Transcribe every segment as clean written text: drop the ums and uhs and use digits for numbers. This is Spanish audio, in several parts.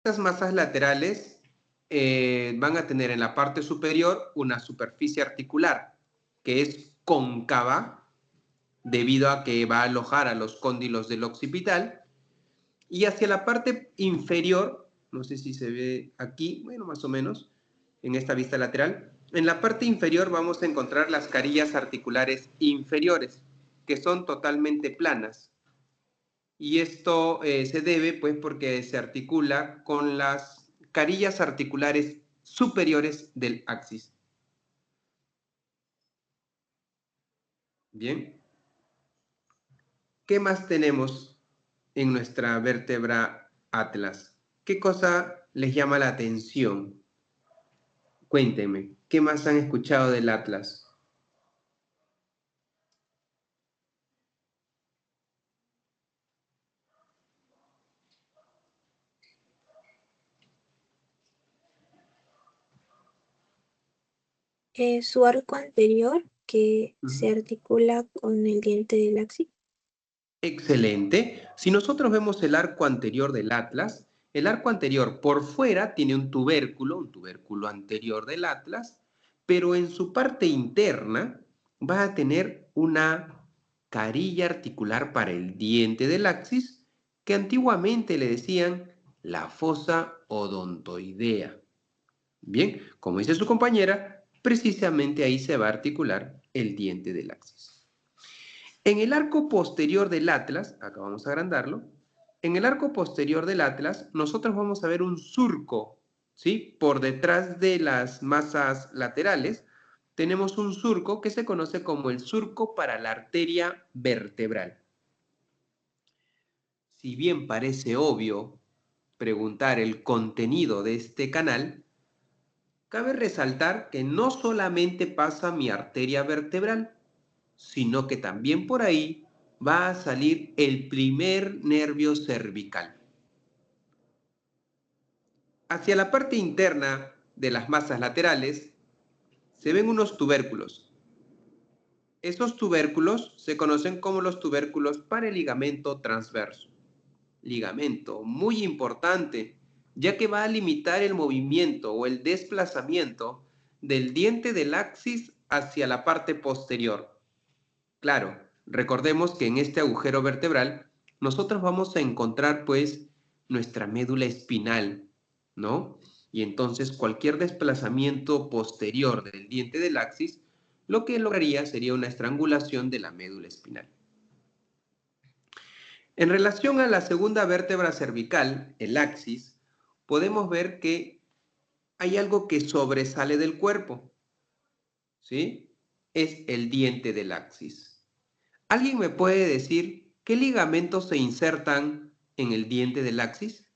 Estas masas laterales van a tener en la parte superior una superficie articular que es cóncava debido a que va a alojar a los cóndilos del occipital, y hacia la parte inferior, no sé si se ve aquí, bueno, más o menos, en esta vista lateral, en la parte inferior vamos a encontrar las carillas articulares inferiores, que son totalmente planas. Y esto se debe pues porque se articula con las carillas articulares superiores del axis. Bien. ¿Qué más tenemos en nuestra vértebra atlas? ¿Qué cosa les llama la atención? Cuéntenme, ¿qué más han escuchado del atlas? Su arco anterior que se articula con el diente del axis. Excelente. Si nosotros vemos el arco anterior del atlas, el arco anterior por fuera tiene un tubérculo anterior del atlas, pero en su parte interna va a tener una carilla articular para el diente del axis que antiguamente le decían la fosa odontoidea. Bien, como dice su compañera, precisamente ahí se va a articular el diente del axis. En el arco posterior del atlas, acá vamos a agrandarlo, en el arco posterior del atlas nosotros vamos a ver un surco, ¿sí? Por detrás de las masas laterales tenemos un surco que se conoce como el surco para la arteria vertebral. Si bien parece obvio preguntar el contenido de este canal, cabe resaltar que no solamente pasa mi arteria vertebral, sino que también por ahí va a salir el primer nervio cervical. Hacia la parte interna de las masas laterales se ven unos tubérculos. Esos tubérculos se conocen como los tubérculos para el ligamento transverso. Ligamento muy importante, ya que va a limitar el movimiento o el desplazamiento del diente del axis hacia la parte posterior. Claro, recordemos que en este agujero vertebral nosotros vamos a encontrar pues nuestra médula espinal, ¿no? Y entonces cualquier desplazamiento posterior del diente del axis lo que lograría sería una estrangulación de la médula espinal. En relación a la segunda vértebra cervical, el axis, podemos ver que hay algo que sobresale del cuerpo, ¿sí? Es el diente del axis. ¿Alguien me puede decir qué ligamentos se insertan en el diente del axis?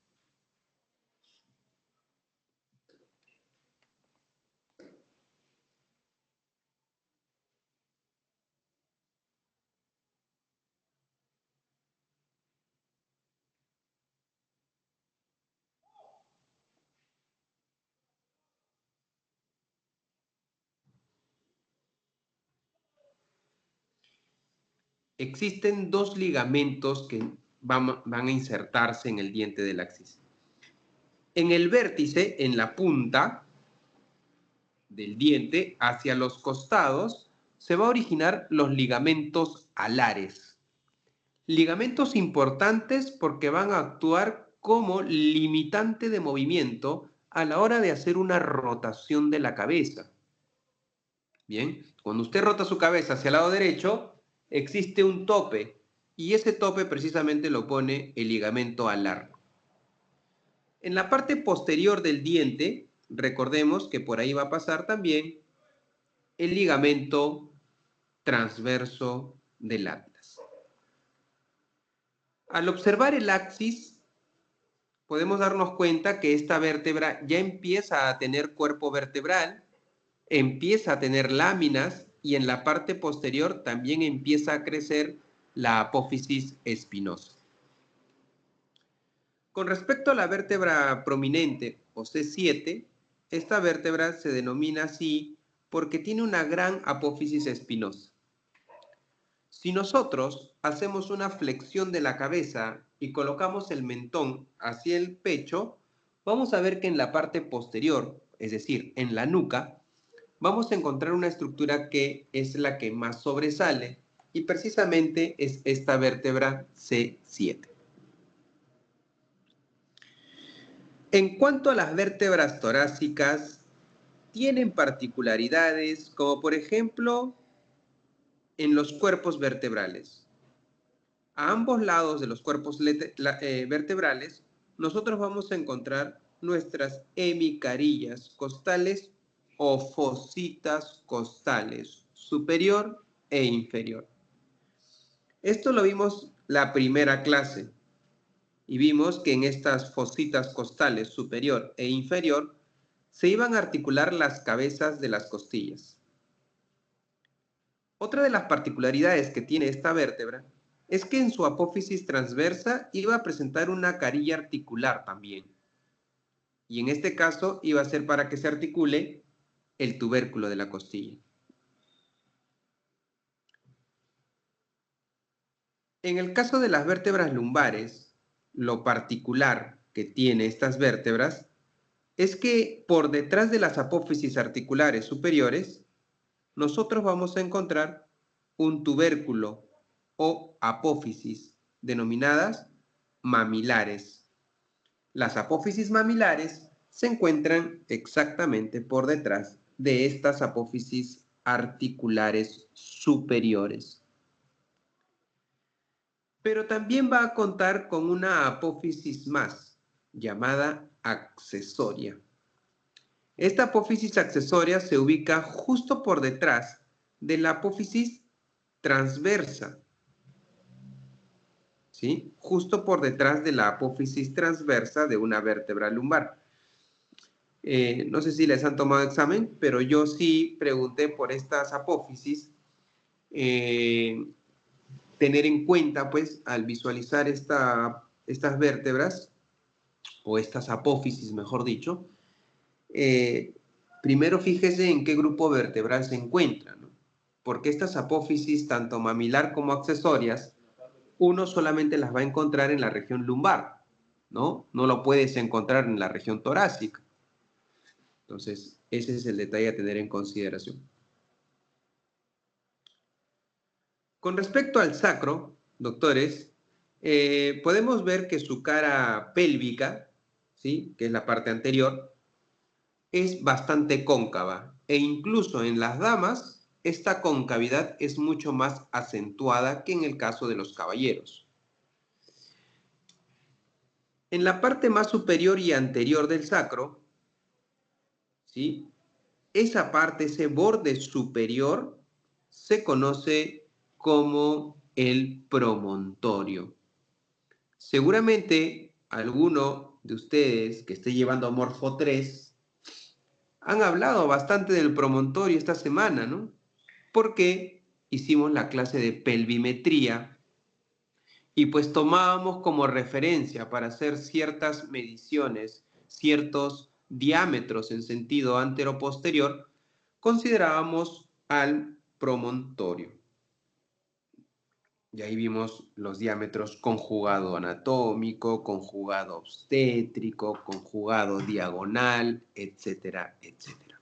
Existen dos ligamentos que van a insertarse en el diente del axis. En el vértice, en la punta del diente, hacia los costados, se va a originar los ligamentos alares. Ligamentos importantes porque van a actuar como limitante de movimiento a la hora de hacer una rotación de la cabeza. Bien, cuando usted rota su cabeza hacia el lado derecho, existe un tope y ese tope precisamente lo pone el ligamento alar. En la parte posterior del diente, recordemos que por ahí va a pasar también el ligamento transverso del atlas. Al observar el axis, podemos darnos cuenta que esta vértebra ya empieza a tener cuerpo vertebral, empieza a tener láminas y en la parte posterior también empieza a crecer la apófisis espinosa. Con respecto a la vértebra prominente o C7, esta vértebra se denomina así porque tiene una gran apófisis espinosa. Si nosotros hacemos una flexión de la cabeza y colocamos el mentón hacia el pecho, vamos a ver que en la parte posterior, es decir, en la nuca, vamos a encontrar una estructura que es la que más sobresale y precisamente es esta vértebra C7. En cuanto a las vértebras torácicas, tienen particularidades como por ejemplo en los cuerpos vertebrales. A ambos lados de los cuerpos vertebrales, nosotros vamos a encontrar nuestras hemicarillas costales o fositas costales, superior e inferior. Esto lo vimos la primera clase y vimos que en estas fositas costales superior e inferior se iban a articular las cabezas de las costillas. Otra de las particularidades que tiene esta vértebra es que en su apófisis transversa iba a presentar una carilla articular también. Y en este caso iba a ser para que se articule el tubérculo de la costilla. En el caso de las vértebras lumbares, lo particular que tiene estas vértebras es que por detrás de las apófisis articulares superiores, nosotros vamos a encontrar un tubérculo o apófisis denominadas mamilares. Las apófisis mamilares se encuentran exactamente por detrás de estas apófisis articulares superiores. Pero también va a contar con una apófisis más, llamada accesoria. Esta apófisis accesoria se ubica justo por detrás de la apófisis transversa, ¿sí? Justo por detrás de la apófisis transversa de una vértebra lumbar. No sé si les han tomado examen, pero yo sí pregunté por estas apófisis. Tener en cuenta, pues, al visualizar estas vértebras, o estas apófisis, mejor dicho, primero fíjese en qué grupo vertebral se encuentra, ¿no? Porque estas apófisis, tanto mamilar como accesorias, uno solamente las va a encontrar en la región lumbar, ¿no? No lo puedes encontrar en la región torácica. Entonces, ese es el detalle a tener en consideración. Con respecto al sacro, doctores, podemos ver que su cara pélvica, ¿sí? Que es la parte anterior, es bastante cóncava e incluso en las damas esta concavidad es mucho más acentuada que en el caso de los caballeros. En la parte más superior y anterior del sacro, ¿sí? Esa parte, ese borde superior, se conoce como el promontorio. Seguramente alguno de ustedes que esté llevando Morfo 3 han hablado bastante del promontorio esta semana, ¿no? Porque hicimos la clase de pelvimetría y pues tomábamos como referencia para hacer ciertas mediciones, ciertos diámetros en sentido antero-posterior, considerábamos al promontorio. Y ahí vimos los diámetros conjugado anatómico, conjugado obstétrico, conjugado diagonal, etcétera, etcétera.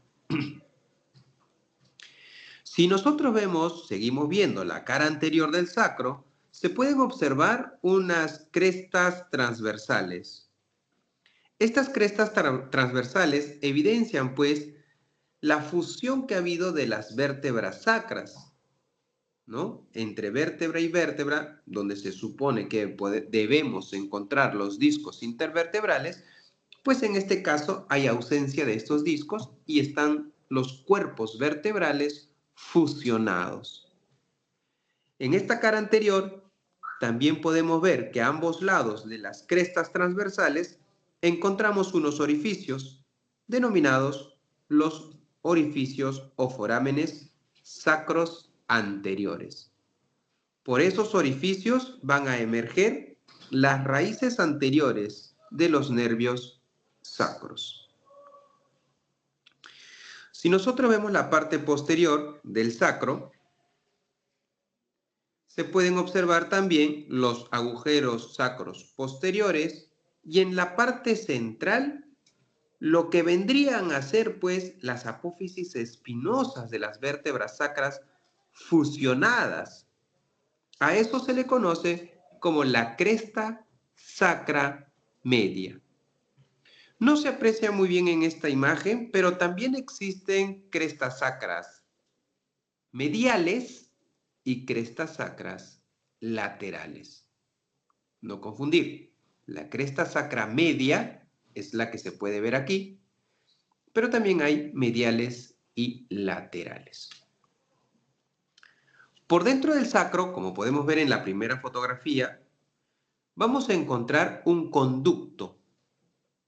Si nosotros vemos, seguimos viendo la cara anterior del sacro, se pueden observar unas crestas transversales. Estas crestas transversales evidencian, pues, la fusión que ha habido de las vértebras sacras, ¿no? Entre vértebra y vértebra, donde se supone que debemos encontrar los discos intervertebrales, pues en este caso hay ausencia de estos discos y están los cuerpos vertebrales fusionados. En esta cara anterior también podemos ver que a ambos lados de las crestas transversales encontramos unos orificios denominados los orificios o forámenes sacros anteriores. Por esos orificios van a emerger las raíces anteriores de los nervios sacros. Si nosotros vemos la parte posterior del sacro, se pueden observar también los agujeros sacros posteriores y en la parte central lo que vendrían a ser pues las apófisis espinosas de las vértebras sacras fusionadas. A eso se le conoce como la cresta sacra media. No se aprecia muy bien en esta imagen, pero también existen crestas sacras mediales y crestas sacras laterales. No confundir. La cresta sacra media es la que se puede ver aquí, pero también hay mediales y laterales. Por dentro del sacro, como podemos ver en la primera fotografía, vamos a encontrar un conducto,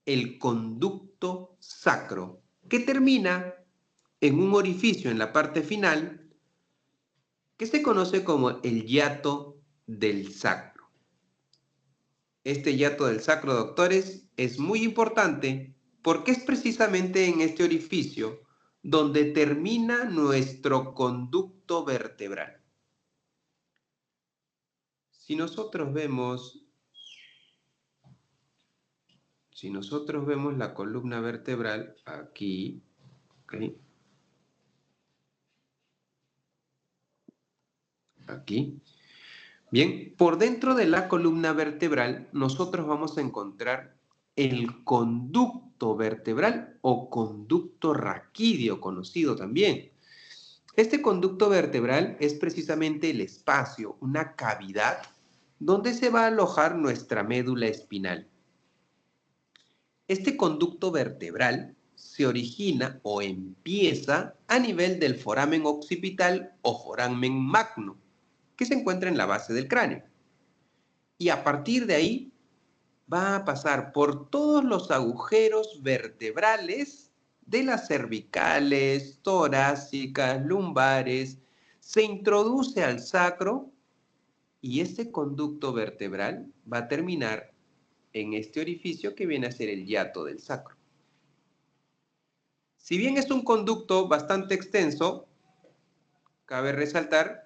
el conducto sacro, que termina en un orificio en la parte final que se conoce como el hiato del sacro. Este hiato del sacro, doctores, es muy importante porque es precisamente en este orificio donde termina nuestro conducto vertebral. Si nosotros vemos la columna vertebral aquí, ¿okay? Aquí. Bien, por dentro de la columna vertebral nosotros vamos a encontrar el conducto vertebral o conducto raquídeo, conocido también. Este conducto vertebral es precisamente el espacio, una cavidad, donde se va a alojar nuestra médula espinal. Este conducto vertebral se origina o empieza a nivel del foramen occipital o foramen magno, que se encuentra en la base del cráneo. Y a partir de ahí va a pasar por todos los agujeros vertebrales de las cervicales, torácicas, lumbares, se introduce al sacro y ese conducto vertebral va a terminar en este orificio que viene a ser el hiato del sacro. Si bien es un conducto bastante extenso, cabe resaltar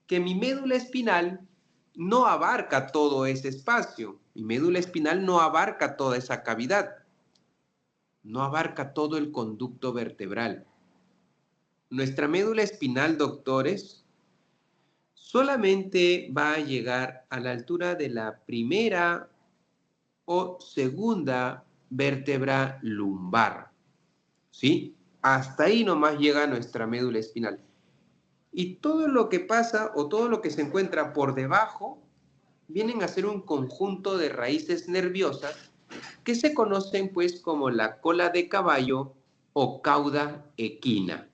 que mi médula espinal no abarca todo ese espacio. Mi médula espinal no abarca toda esa cavidad. No abarca todo el conducto vertebral. Nuestra médula espinal, doctores, solamente va a llegar a la altura de la primera o segunda vértebra lumbar. ¿Sí? Hasta ahí nomás llega nuestra médula espinal. Y todo lo que pasa o todo lo que se encuentra por debajo vienen a ser un conjunto de raíces nerviosas que se conocen pues como la cola de caballo o cauda equina.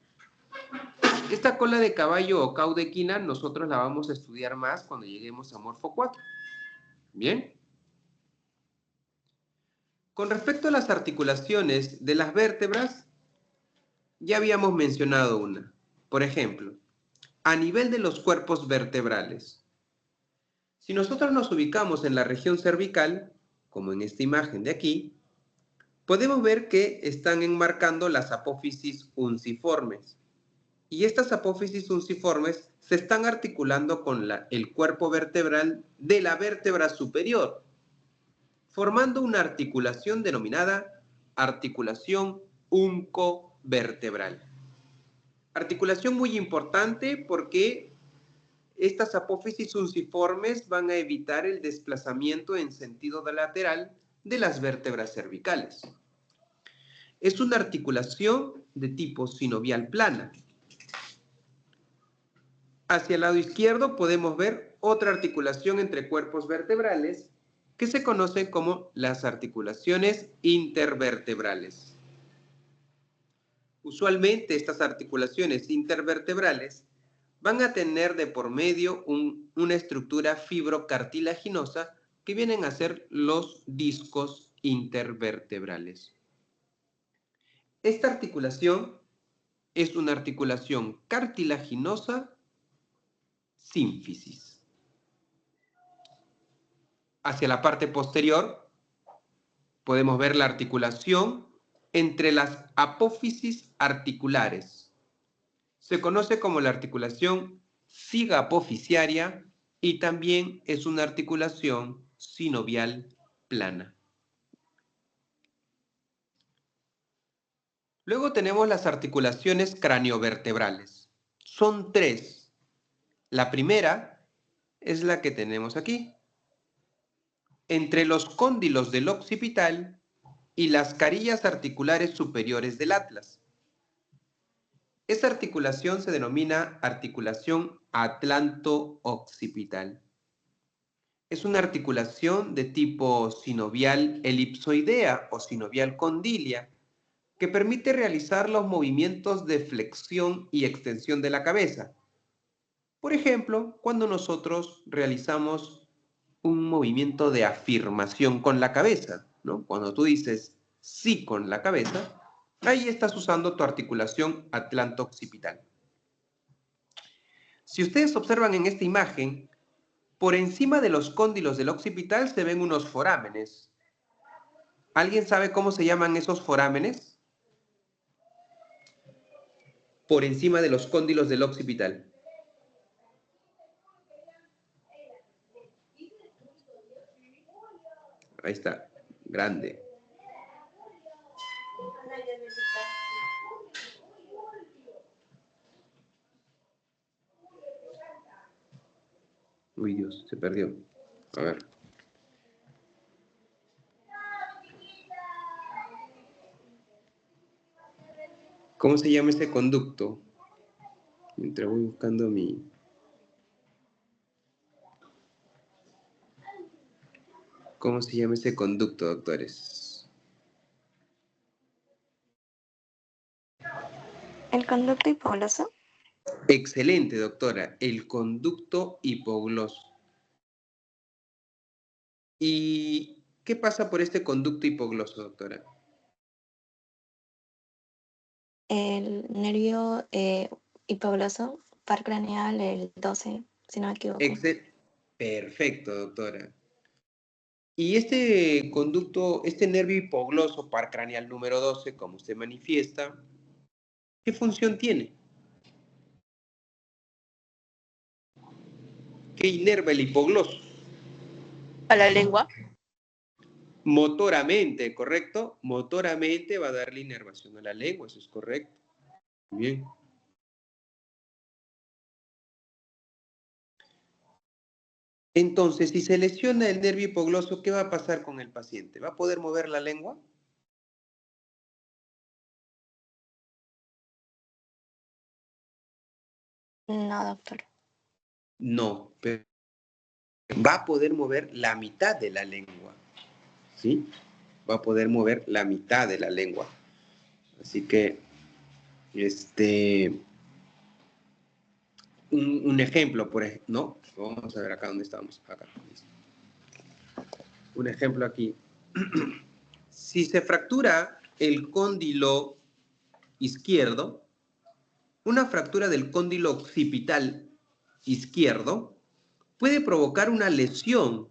Esta cola de caballo o cauda equina nosotros la vamos a estudiar más cuando lleguemos a Morfo 4. ¿Bien? Con respecto a las articulaciones de las vértebras, ya habíamos mencionado una. Por ejemplo, a nivel de los cuerpos vertebrales. Si nosotros nos ubicamos en la región cervical, como en esta imagen de aquí, podemos ver que están enmarcando las apófisis unciformes. Y estas apófisis unciformes se están articulando con el cuerpo vertebral de la vértebra superior, formando una articulación denominada articulación uncovertebral. Articulación muy importante porque estas apófisis unciformes van a evitar el desplazamiento en sentido lateral de las vértebras cervicales. Es una articulación de tipo sinovial plana. Hacia el lado izquierdo podemos ver otra articulación entre cuerpos vertebrales que se conocen como las articulaciones intervertebrales. Usualmente estas articulaciones intervertebrales van a tener de por medio una estructura fibrocartilaginosa que vienen a ser los discos intervertebrales. Esta articulación es una articulación cartilaginosa sínfisis. Hacia la parte posterior podemos ver la articulación entre las apófisis articulares. Se conoce como la articulación cigaapofisiaria y también es una articulación sinovial plana. Luego tenemos las articulaciones craniovertebrales. Son 3. La primera es la que tenemos aquí. Entre los cóndilos del occipital y las carillas articulares superiores del atlas. Esta articulación se denomina articulación atlanto-occipital. Es una articulación de tipo sinovial elipsoidea o sinovial condilia que permite realizar los movimientos de flexión y extensión de la cabeza. Por ejemplo, cuando nosotros realizamos un movimiento de afirmación con la cabeza, ¿no? Cuando tú dices sí con la cabeza, ahí estás usando tu articulación atlanto-occipital. Si ustedes observan en esta imagen, por encima de los cóndilos del occipital se ven unos forámenes. ¿Alguien sabe cómo se llaman esos forámenes? Por encima de los cóndilos del occipital. Ahí está, grande. Uy, Dios, se perdió. A ver. ¿Cómo se llama ese conducto? Mientras voy buscando mi... ¿Cómo se llama ese conducto, doctores? ¿El conducto hipogloso? Excelente, doctora. El conducto hipogloso. ¿Y qué pasa por este conducto hipogloso, doctora? El nervio hipogloso, par craneal, el 12, si no me equivoco. Perfecto, doctora. Y este conducto, este nervio hipogloso par craneal número 12, como usted manifiesta, ¿qué función tiene? ¿Qué inerva el hipogloso? A la lengua. Motoramente, ¿correcto? Motoramente va a darle inervación a la lengua, eso es correcto. Muy bien. Entonces, si se lesiona el nervio hipogloso, ¿qué va a pasar con el paciente? ¿Va a poder mover la lengua? No, doctor. No, pero va a poder mover la mitad de la lengua, ¿sí? Va a poder mover la mitad de la lengua. Así que, un ejemplo, por ejemplo, ¿no? Vamos a ver acá dónde estamos. Acá. Un ejemplo aquí. Si se fractura el cóndilo izquierdo, una fractura del cóndilo occipital izquierdo puede provocar una lesión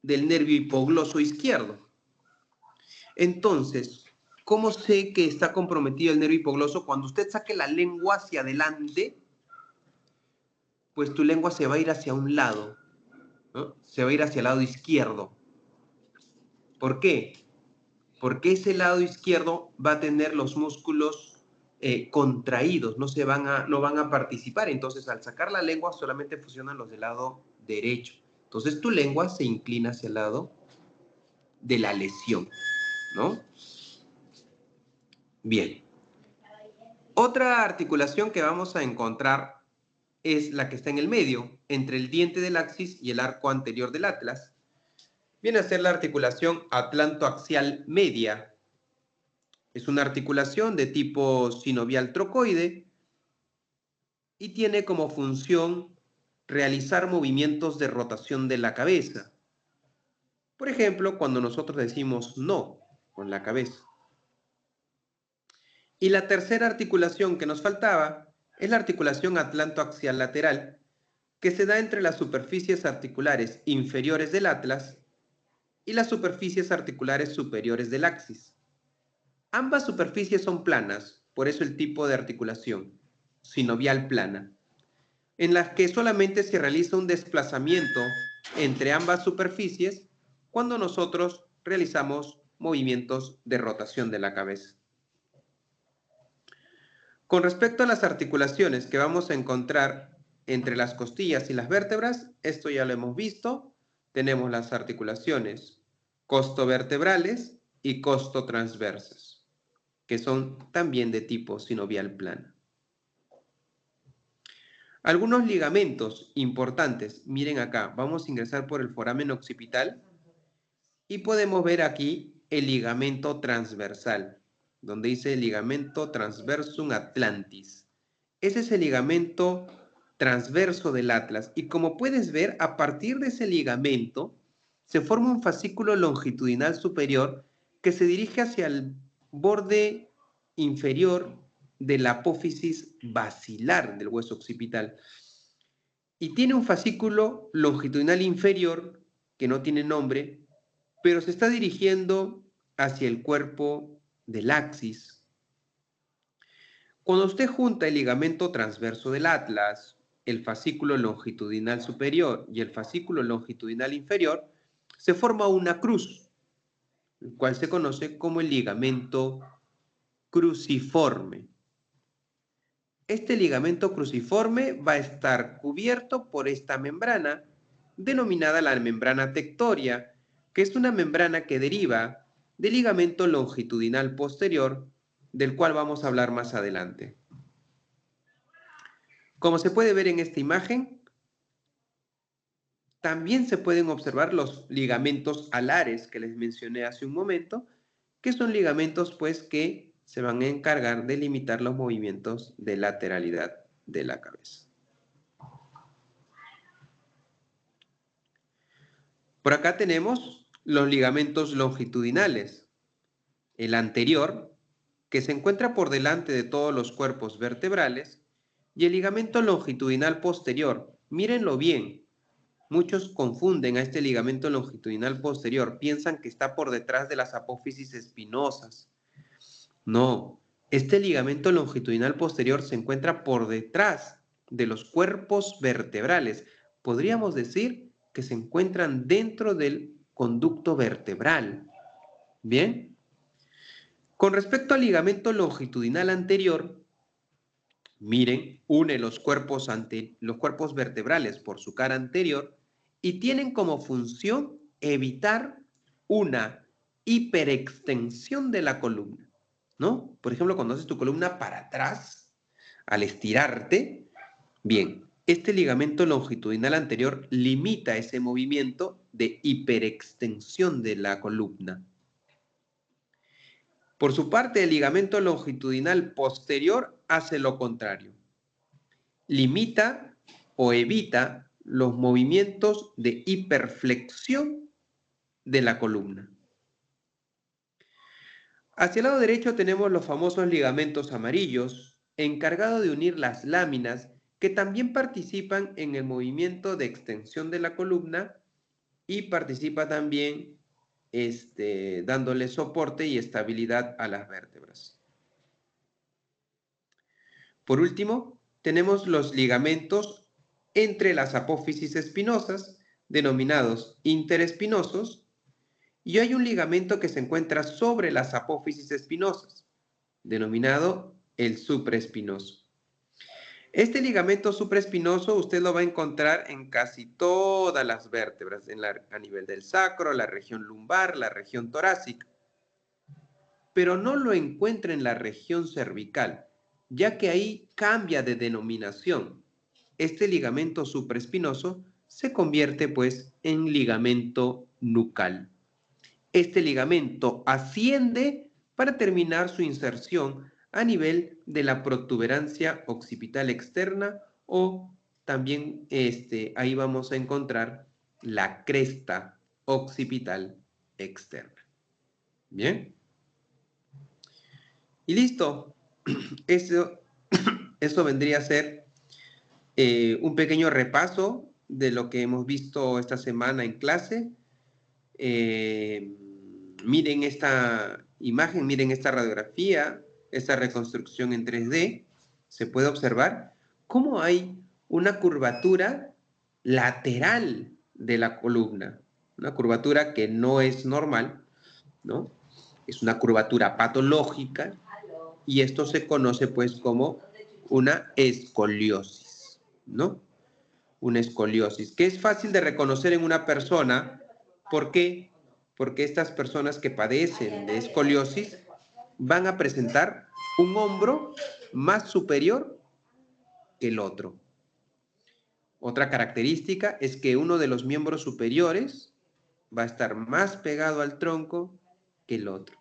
del nervio hipogloso izquierdo. Entonces, ¿cómo sé que está comprometido el nervio hipogloso? Cuando usted saque la lengua hacia adelante, pues tu lengua se va a ir hacia un lado, ¿no? Se va a ir hacia el lado izquierdo. ¿Por qué? Porque ese lado izquierdo va a tener los músculos contraídos, no van a participar. Entonces, al sacar la lengua, solamente funcionan los del lado derecho. Entonces, tu lengua se inclina hacia el lado de la lesión, ¿no? Bien. Otra articulación que vamos a encontrar es la que está en el medio, entre el diente del axis y el arco anterior del atlas. Viene a ser la articulación atlantoaxial media. Es una articulación de tipo sinovial trocoide y tiene como función realizar movimientos de rotación de la cabeza. Por ejemplo, cuando nosotros decimos no con la cabeza. Y la tercera articulación que nos faltaba es la articulación atlantoaxial lateral, que se da entre las superficies articulares inferiores del atlas y las superficies articulares superiores del axis. Ambas superficies son planas, por eso el tipo de articulación, sinovial plana, en las que solamente se realiza un desplazamiento entre ambas superficies cuando nosotros realizamos movimientos de rotación de la cabeza. Con respecto a las articulaciones que vamos a encontrar entre las costillas y las vértebras, esto ya lo hemos visto. Tenemos las articulaciones costovertebrales y costotransversas, que son también de tipo sinovial plana. Algunos ligamentos importantes, miren acá, vamos a ingresar por el foramen occipital y podemos ver aquí el ligamento transversal, donde dice ligamento transversum atlantis. Ese es el ligamento transverso del atlas y como puedes ver, a partir de ese ligamento se forma un fascículo longitudinal superior que se dirige hacia el borde inferior de la apófisis basilar del hueso occipital y tiene un fascículo longitudinal inferior que no tiene nombre, pero se está dirigiendo hacia el cuerpo del axis. Cuando usted junta el ligamento transverso del atlas, el fascículo longitudinal superior y el fascículo longitudinal inferior, se forma una cruz, el cual se conoce como el ligamento cruciforme. Este ligamento cruciforme va a estar cubierto por esta membrana, denominada la membrana tectoria, que es una membrana que deriva del ligamento longitudinal posterior, del cual vamos a hablar más adelante. Como se puede ver en esta imagen, también se pueden observar los ligamentos alares que les mencioné hace un momento, que son ligamentos pues que se van a encargar de limitar los movimientos de lateralidad de la cabeza. Por acá tenemos los ligamentos longitudinales. El anterior, que se encuentra por delante de todos los cuerpos vertebrales, y el ligamento longitudinal posterior. Mírenlo bien. Muchos confunden a este ligamento longitudinal posterior, piensan que está por detrás de las apófisis espinosas. No, este ligamento longitudinal posterior se encuentra por detrás de los cuerpos vertebrales. Podríamos decir que se encuentran dentro del conducto vertebral. ¿Bien? Con respecto al ligamento longitudinal anterior, miren, une los cuerpos vertebrales por su cara anterior y tienen como función evitar una hiperextensión de la columna, ¿no? Por ejemplo, cuando haces tu columna para atrás, al estirarte, bien, este ligamento longitudinal anterior limita ese movimiento de hiperextensión de la columna. Por su parte, el ligamento longitudinal posterior hace lo contrario. Limita o evita los movimientos de hiperflexión de la columna. Hacia el lado derecho tenemos los famosos ligamentos amarillos, encargados de unir las láminas que también participan en el movimiento de extensión de la columna y participa también dándole soporte y estabilidad a las vértebras. Por último, tenemos los ligamentos entre las apófisis espinosas, denominados interespinosos, y hay un ligamento que se encuentra sobre las apófisis espinosas, denominado el supraespinoso. Este ligamento supraespinoso usted lo va a encontrar en casi todas las vértebras, a nivel del sacro, la región lumbar, la región torácica, pero no lo encuentra en la región cervical, ya que ahí cambia de denominación. Este ligamento supraespinoso se convierte pues en ligamento nucal. Este ligamento asciende para terminar su inserción a nivel de la protuberancia occipital externa o también ahí vamos a encontrar la cresta occipital externa. ¿Bien? Y listo. Eso vendría a ser un pequeño repaso de lo que hemos visto esta semana en clase. Miren esta imagen, miren esta radiografía, esta reconstrucción en 3D. Se puede observar cómo hay una curvatura lateral de la columna, una curvatura que no es normal, ¿no? Es una curvatura patológica y esto se conoce pues como una escoliosis, ¿no? Una escoliosis, que es fácil de reconocer en una persona. ¿Por qué? Porque estas personas que padecen de escoliosis van a presentar un hombro más superior que el otro. Otra característica es que uno de los miembros superiores va a estar más pegado al tronco que el otro.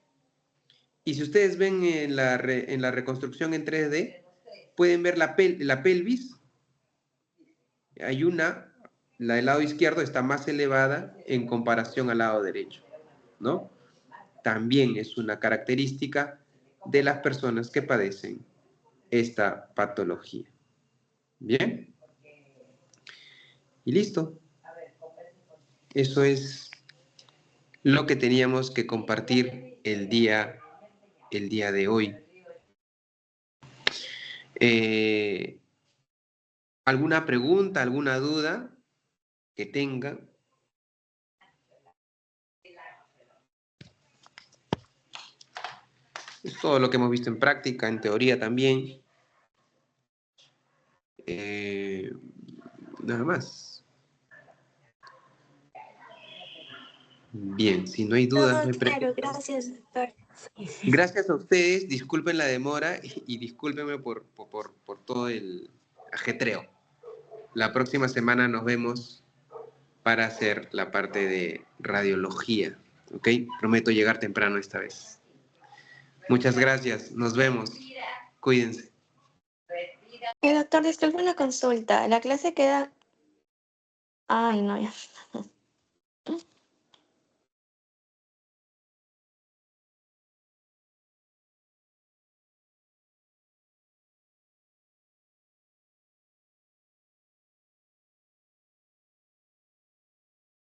Y si ustedes ven en la reconstrucción en 3D, pueden ver la pelvis. Hay la del lado izquierdo está más elevada en comparación al lado derecho, ¿no? También es una característica de las personas que padecen esta patología. ¿Bien? Y listo. Eso es lo que teníamos que compartir el día de hoy. ¿Alguna pregunta, alguna duda que tengan? Es todo lo que hemos visto en práctica, en teoría también. Nada más. Bien, si no hay dudas, no hay Claro, gracias, doctor. Gracias a ustedes, disculpen la demora y discúlpenme por todo el ajetreo. La próxima semana nos vemos para hacer la parte de radiología, ¿ok? Prometo llegar temprano esta vez. Muchas gracias, nos vemos. Cuídense. Doctor, disculpe una consulta. La clase queda... Ay, no, ya.